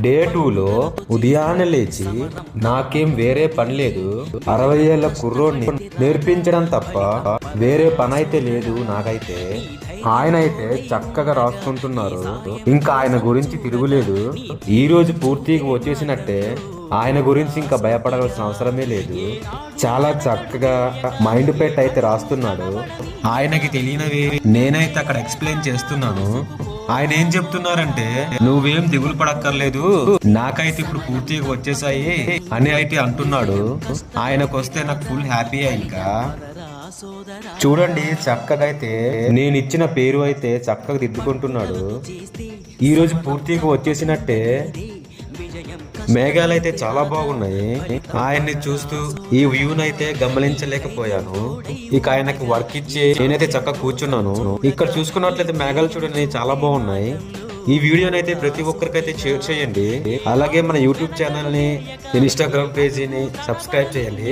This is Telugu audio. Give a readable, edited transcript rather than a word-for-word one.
డే 2లో ఉదయాన్నే లేచి నాకేం వేరే పని లేదు, 60 ఏళ్ల కుర్రోడ్ని నేర్పించడం తప్ప వేరే పని అయితే లేదు నాకైతే. ఆయన అయితే చక్కగా రాసుకుంటున్నారు, ఇంకా ఆయన గురించి తిరుగులేదు. ఈ రోజు పూర్తిగా వచ్చేసినట్టే, ఆయన గురించి ఇంకా భయపడాల్సిన అవసరమే లేదు. చాలా చక్కగా మైండ్ పెట్టి అయితే రాస్తున్నాడు. ఆయనకి తెలియనివి నేనైతే అక్కడ ఎక్స్ప్లెయిన్ చేస్తున్నాను. ఆయన ఏం చెప్తున్నారంటే, నువ్వేం దిగులు పడక్కర్లేదు, నాకైతే ఇప్పుడు పూర్తిగా వచ్చేసాయి అని అయితే అంటున్నాడు. ఆయనకు వస్తే నాకు ఫుల్ హ్యాపీ. ఇంకా చూడండి, చక్కగా అయితే నేను ఇచ్చిన పేరు అయితే చక్కగా దిద్దుకుంటున్నాడు. ఈ రోజు పూర్తిగా వచ్చేసినట్టే. మేఘాలు అయితే చాలా బాగున్నాయి. ఆయన్ని చూస్తూ ఈ వ్యూని అయితే గమనించలేకపోయాను. ఇక ఆయనకి వర్క్ ఇచ్చి నేనైతే చక్కగా కూర్చున్నాను. ఇక్కడ చూసుకున్నట్లయితే మేఘాలు చూడండి చాలా బాగున్నాయి. ఈ వీడియోని అయితే ప్రతి ఒక్కరికైతే షేర్ చేయండి. అలాగే మన యూట్యూబ్ ఛానల్ని, ఇన్స్టాగ్రామ్ పేజీని సబ్స్క్రైబ్ చేయండి.